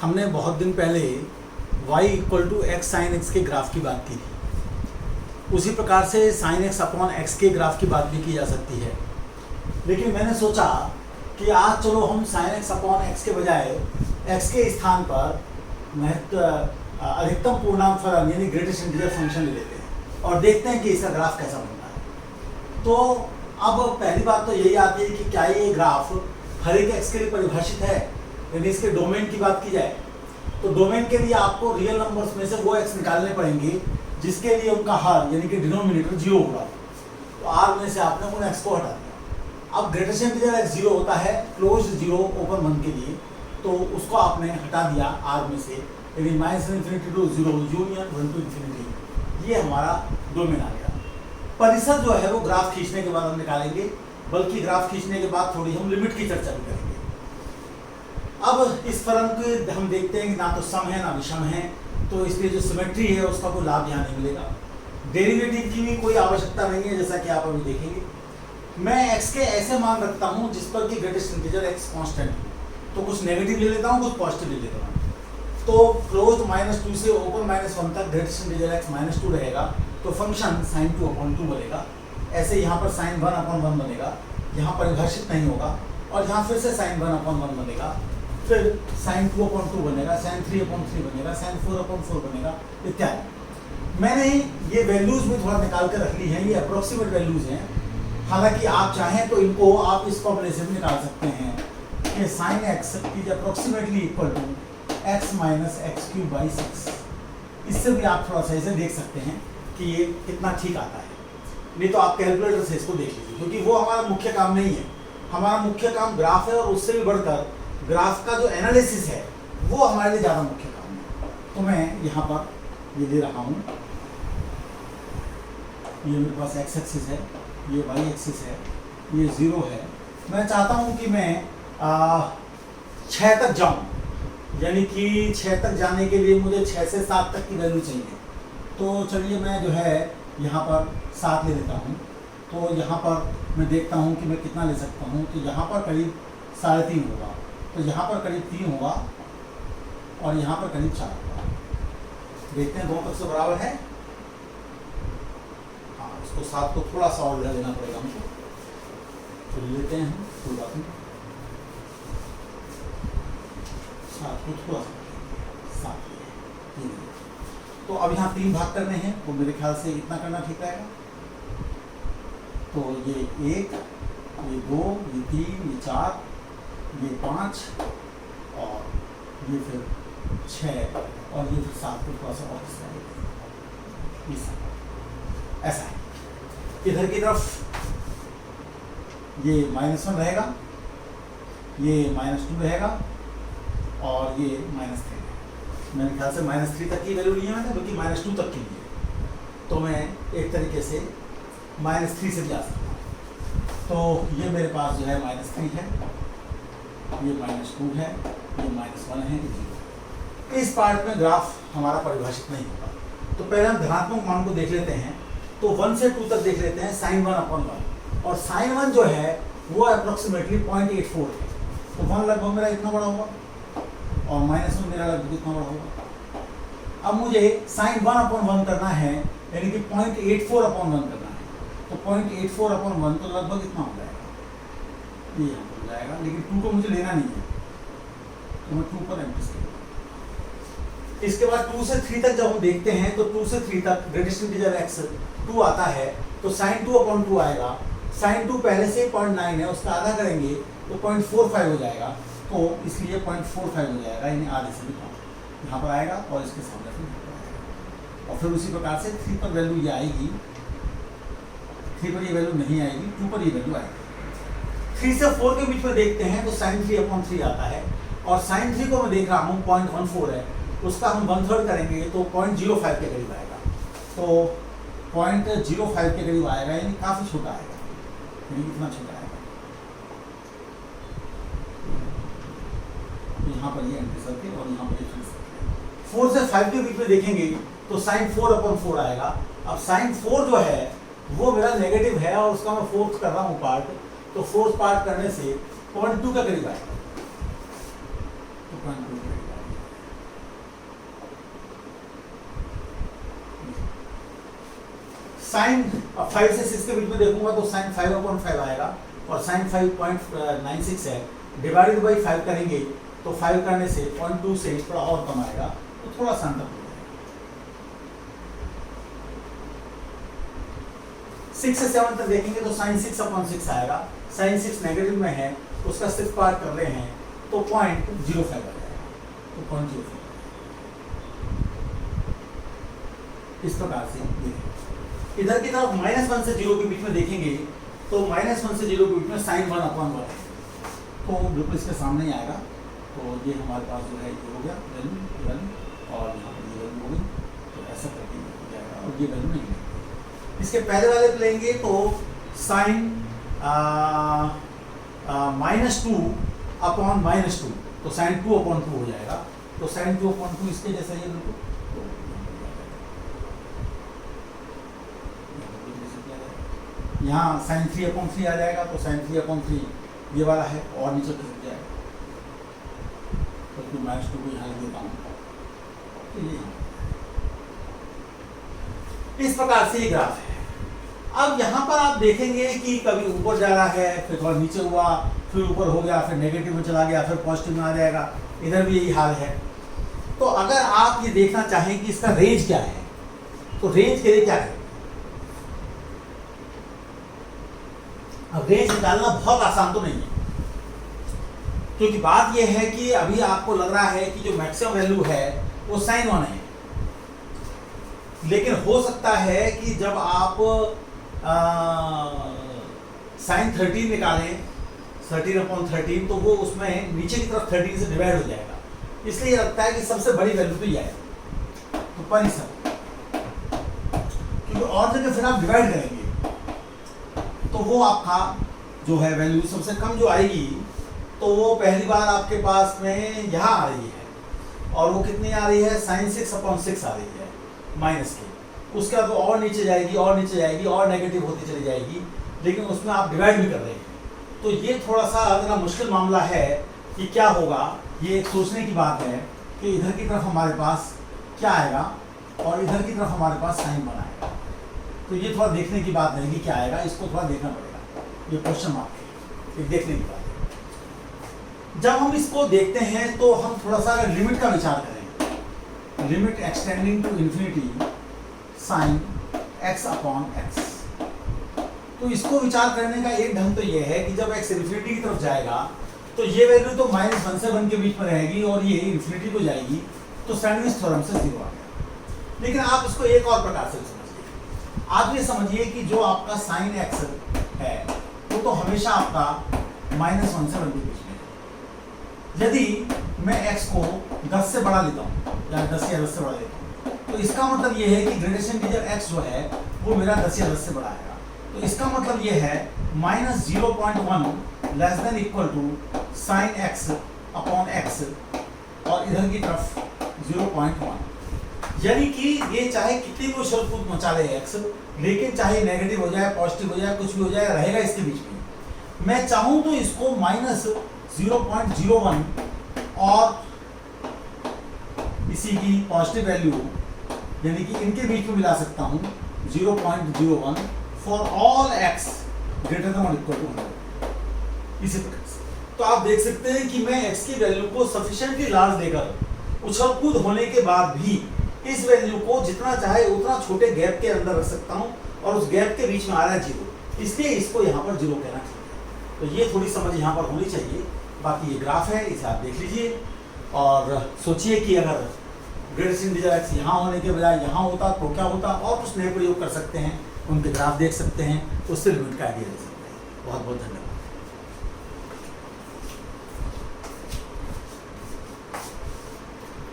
हमने बहुत दिन पहले y equal to x sine x के ग्राफ की बात की थी। उसी प्रकार से साइन एक्स अपॉन एक्स के ग्राफ की बात भी की जा सकती है, लेकिन मैंने सोचा कि आज चलो हम साइन एक्स अपॉन एक्स के बजाय एक्स के स्थान पर अधिकतम पूर्णांक फलन यानी ग्रेटेस्ट इंटीजर फंक्शन ले लेते हैं और देखते हैं कि इसका ग्राफ कैसा बनता है। तो अब पहली बात तो यही आती है कि क्या ये ग्राफ हर एक एक्स के लिए परिभाषित है, यानी इसके डोमेन की बात की जाए तो डोमेन के लिए आपको रियल नंबर्स में से वो एक्स निकालने पड़ेंगे जिसके लिए उनका हर यानी कि डिनोमिनेटर 0 होगा। तो आर में से आपने उन एक्स को हटा दिया। अब ग्रेटेस्ट इंटीजर एक्स 0 होता है क्लोज 0 ओपन 1 के लिए, तो उसको आपने हटा दिया आर में से, यानी -∞ टू 0 यूनियन 1 टू इन्फिनिटी, ये हमारा डोमेन आ गया। परिसर जो है वो ग्राफ खींचने के बाद हम निकालेंगे, बल्कि ग्राफ खींचने के बाद थोड़ी हम लिमिट की चर्चा भी करेंगे। अब इस फलन को हम देखते हैं कि ना तो सम है ना विषम है, तो इसलिए जो सिमेट्री है उसका कोई लाभ यहाँ नहीं मिलेगा। डेरिवेटिव की भी कोई आवश्यकता नहीं है, जैसा कि आप अभी देखेंगे। मैं x के ऐसे मान रखता हूँ जिस पर कि ग्रेटेस्ट इंटीजर x कांस्टेंट है, तो कुछ नेगेटिव ले लेता हूँ, कुछ पॉजिटिव ले लेता हूँ। तो क्लोज्ड -2 से ओपन -1 तक ग्रेटेस्ट इंटीजर x -2 रहेगा, तो फंक्शन sin 2/2 बनेगा। ऐसे यहाँ पर sin 1/1 बनेगा, यहाँ परिभाषित नहीं होगा, और यहाँ फिर से sin 1/1 बनेगा, फिर sin 2/2 बनेगा, sin 3/3 बनेगा, sin 4/4 बनेगा इत्यादि। मैंने ये वैल्यूज भी थोड़ा निकाल कर रख ली हैं, ये अप्रोक्सीमेट वैल्यूज हैं। हालांकि आप चाहें तो इनको आप इस फॉर्मूले से भी निकाल सकते हैं कि sin x is approximately equal to x minus x³/6। इससे भी आप थोड़ा सा इसे देख सकते हैं कि ये कितना ठीक आता है। नहीं तो आप कैलकुलेटर से इसको देख लीजिए, क्योंकि वो हमारा मुख्य काम नहीं है। हमारा मुख्य काम ग्राफ है, और उससे भी बढ़कर ग्राफ का जो एनालिसिस है वो हमारे लिए ज़्यादा मुख्य काम है। तो मैं यहाँ पर ये दे रहा हूँ, ये मेरे पास x एक्सिस है, ये y एक्सिस है, ये 0 है। मैं चाहता हूँ कि मैं 6 तक जाऊँ, यानी कि 6 तक जाने के लिए मुझे 6 से 7 तक की वैल्यू चाहिए। तो चलिए मैं जो है यहाँ पर 7 ले लेता हूँ। तो यहाँ पर मैं देखता हूँ कि मैं कितना ले सकता हूँ। तो यहाँ पर करीब 3.5 होगा, तो यहाँ पर करीब 3 होगा, और यहाँ पर करीब 4 होगा। देखते हैं 2 तक से बराबर है। हाँ, इसको 7 को थोड़ा सा और लेना पड़ेगा हमको, तो लेते हैं हम, कोई बात नहीं। 7 को थोड़ा सा 7 तो अब यहाँ 3 भाग करने हैं, तो मेरे ख्याल से इतना करना ठीक रहेगा। तो ये 1, ये 2, ये 3, ये 4, ये 5, और ये फिर 6, और ये फिर 7 को थोड़ा सा और ऐसा है। इधर की तरफ ये -1 रहेगा, ये -2 रहेगा, और ये -3 है। मेरे ख्याल से -3 तक की वैल्यू नहीं है मैंने, बल्कि -2 तक की लिए। तो मैं एक तरीके से -3 से भी जा सकता हूँ। तो ये मेरे पास जो है -3 है, ये -2 है, ये -1 है, ये 0। इस पार्ट में ग्राफ हमारा परिभाषित नहीं होगा। तो पहले हम धनात्मक मान को देख लेते हैं। तो 1 से 2 तक देख लेते हैं, sin 1/1, और sin 1 जो है वो अप्रोक्सीमेटली 0.84 है। तो 1 लगभग मेरा इतना बड़ा होगा, और -1 मेरा लगभग इतना बड़ा होगा। अब मुझे sin 1/1 करना है, यानी कि 0.84/1 करना है। तो 0.84/1 तो लगभग इतना हो जाएगा, ये हो जाएगा। लेकिन 2 को मुझे लेना नहीं है, तो मैं 2 पर एंट्री करूँगा। इसके बाद 2 से 3 तक जब हम देखते हैं, तो 2 से 3 तक ग्रेटेस्ट इंटीजर x 2 आता है, तो sin 2/2 आएगा। sin 2 पहले से 0.9 है, उसका आधा करेंगे तो 0.45 हो जाएगा। तो इसलिए 0.45 हो जाएगा, यानी आधे से भी कम यहाँ पर आएगा, और इसके सामने फिर यहाँ पर आएगा। और फिर उसी प्रकार से 3 पर वैल्यू ये आएगी, 3 पर ये वैल्यू नहीं आएगी, 2 पर ये वैल्यू आएगी। 3 से 4 के बीच में देखते हैं, तो sin 3/3 आता है, और sin 3 को मैं देख रहा हूँ 0.14 है, उसका हम 1/3 करेंगे तो 0.05 के करीब आएगा। तो 0.05 के करीब आएगा, यानी काफ़ी छोटा आएगा, यानी इतना छोटा आएगा। यहाँ पर ये एंट्री सर्किल, और यहाँ पर ये फिर 4 से 5 के बीच में देखेंगे तो sin 4/4 आएगा। अब sin 4 जो है वो मेरा नेगेटिव है, और उसका मैं 4th कर रहा हूँ पार्ट, तो 4th पार्ट करने से 0.2 के करीब आएगा। तो 0.2 के करीब आएगा। साइन 5 से 6 के बीच में देखूंगा तो साइन 5/5 आएगा और साइन 5.96 है, डिवाइडेड बाई 5 करेंगे तो 5 करने से 0.2 से थोड़ा और कम आएगा, तो थोड़ा सा अंतर हो जाएगा। 6 से 7 तक देखेंगे तो साइन 6/6 आएगा, साइन 6 नेगेटिव में है, उसका 6 पार कर रहे हैं तो 0.05 आ जाएगा, तो 0.05 इस प्रकार से देखें। इधर की तरफ -1 से 0 के बीच में देखेंगे तो -1 से 0 के बीच में साइन 1/1 है, तो बिल्कुल इसके सामने ही आएगा। तो ये हमारे पास जो है ये हो गया वैल्यू और यहाँ पर ये वैल्यू हो गई, तो ऐसा करके हो जाएगा और ये वैल्यू नहीं है। इसके पहले वाले पे लेंगे तो साइन -2/-2, तो साइन 2/2 हो जाएगा, तो साइन 2/2 इसके जैसा ये बिल्कुल यहाँ साइन 3/3 आ जाएगा, तो साइन 3/3 ये वाला है और नीचे खिसक जाएगा, तो -2 को यहाँ देता हूँ, तो ये इस प्रकार से ये ग्राफ है। अब यहाँ पर आप देखेंगे कि कभी ऊपर जा रहा है, फिर थोड़ा नीचे हुआ, फिर ऊपर हो गया, फिर नेगेटिव में चला गया, फिर पॉजिटिव में आ जाएगा, इधर भी यही हाल है। तो अगर आप ये देखना चाहें कि इसका रेंज क्या है, तो रेंज के लिए क्या करें? अब रेंज निकालना बहुत आसान तो नहीं है, क्योंकि बात यह है कि अभी आपको लग रहा है कि जो मैक्सिमम वैल्यू है वो साइन 1 है, लेकिन हो सकता है कि जब आप साइन 13 निकालें 13/13 तो वो उसमें नीचे की तरफ 13 से डिवाइड हो जाएगा, इसलिए लगता है कि सबसे बड़ी वैल्यू तो ये है, तो पर सब, क्योंकि और जगह फिर आप डिवाइड करेंगे तो वो आपका जो है वैल्यू सबसे कम जो आएगी, तो वो पहली बार आपके पास में यहाँ आ रही है, और वो कितनी आ रही है, साइन 6/6 आ रही है माइनस की। उसके बाद वो और नीचे जाएगी और नीचे जाएगी और नेगेटिव होती चली जाएगी, लेकिन उसमें आप डिवाइड भी कर रहे हैं, तो ये थोड़ा सा इतना मुश्किल मामला है कि क्या होगा। ये एक सोचने की बात है कि इधर की तरफ हमारे पास क्या आएगा और इधर की तरफ हमारे पास साइन 1 आएगा, तो ये थोड़ा देखने की बात है कि क्या आएगा, इसको थोड़ा देखना पड़ेगा, ये क्वेश्चन मार्क है, ये देखने की बात है। जब हम इसको देखते हैं तो हम थोड़ा सा अगर लिमिट का विचार करें, limit extending to infinity sine x/x, तो इसको विचार करने का एक ढंग तो ये है कि जब x इन्फिनिटी की तरफ जाएगा तो ये वैल्यू तो -1 से 1 के बीच में रहेगी और ये इन्फिनिटी को जाएगी, तो सैंडविच थ्योरम से 0 आ गया। लेकिन आप इसको एक और प्रकार से समझिए, आप ये समझिए कि जो आपका साइन x है वो तो हमेशा आपका -1 से 1 के बीच में है। यदि मैं x को 10 से बढ़ा लेता हूँ या 10 या 10 से बढ़ा लेता हूँ, तो इसका मतलब ये है कि ग्रेडेशन इंटीजर x जो है वो मेरा 10 या 10 से बड़ा आएगा, तो इसका मतलब ये है -0.1 less than equal to sine x/x और इधर की तरफ 0.1, यानी कि ये चाहे कितनी भी उछल कूद मचा ले x, लेकिन चाहे नेगेटिव हो जाए पॉजिटिव हो जाए कुछ भी हो जाए रहेगा इसके बीच में। मैं चाहूँ तो इसको -0.01 और इसी की पॉजिटिव वैल्यू यानी कि इनके बीच में मिला सकता हूँ 0.01 for all x greater than और इक्वल टू 100। इसी प्रकार से तो आप देख सकते हैं कि मैं x की वैल्यू को सफिशिएंटली लार्ज देकर उछल कूद होने के बाद भी इस वैल्यू को जितना चाहे उतना छोटे गैप के अंदर रख सकता हूं, और उस गैप के बीच में आ रहा है 0, इसलिए इसको यहाँ पर 0 कहना चाहिए। तो ये थोड़ी समझ यहाँ पर होनी चाहिए। बाकी ये ग्राफ है, इसे आप देख लीजिए और सोचिए कि अगर ग्रेटेस्ट इंटीजर x यहाँ होने के बजाय यहाँ होता तो क्या होता, और कुछ नए प्रयोग कर सकते हैं, उनके ग्राफ देख सकते हैं, उससे लिमिट का आइडिया दे सकते हैं। बहुत बहुत धन्यवाद।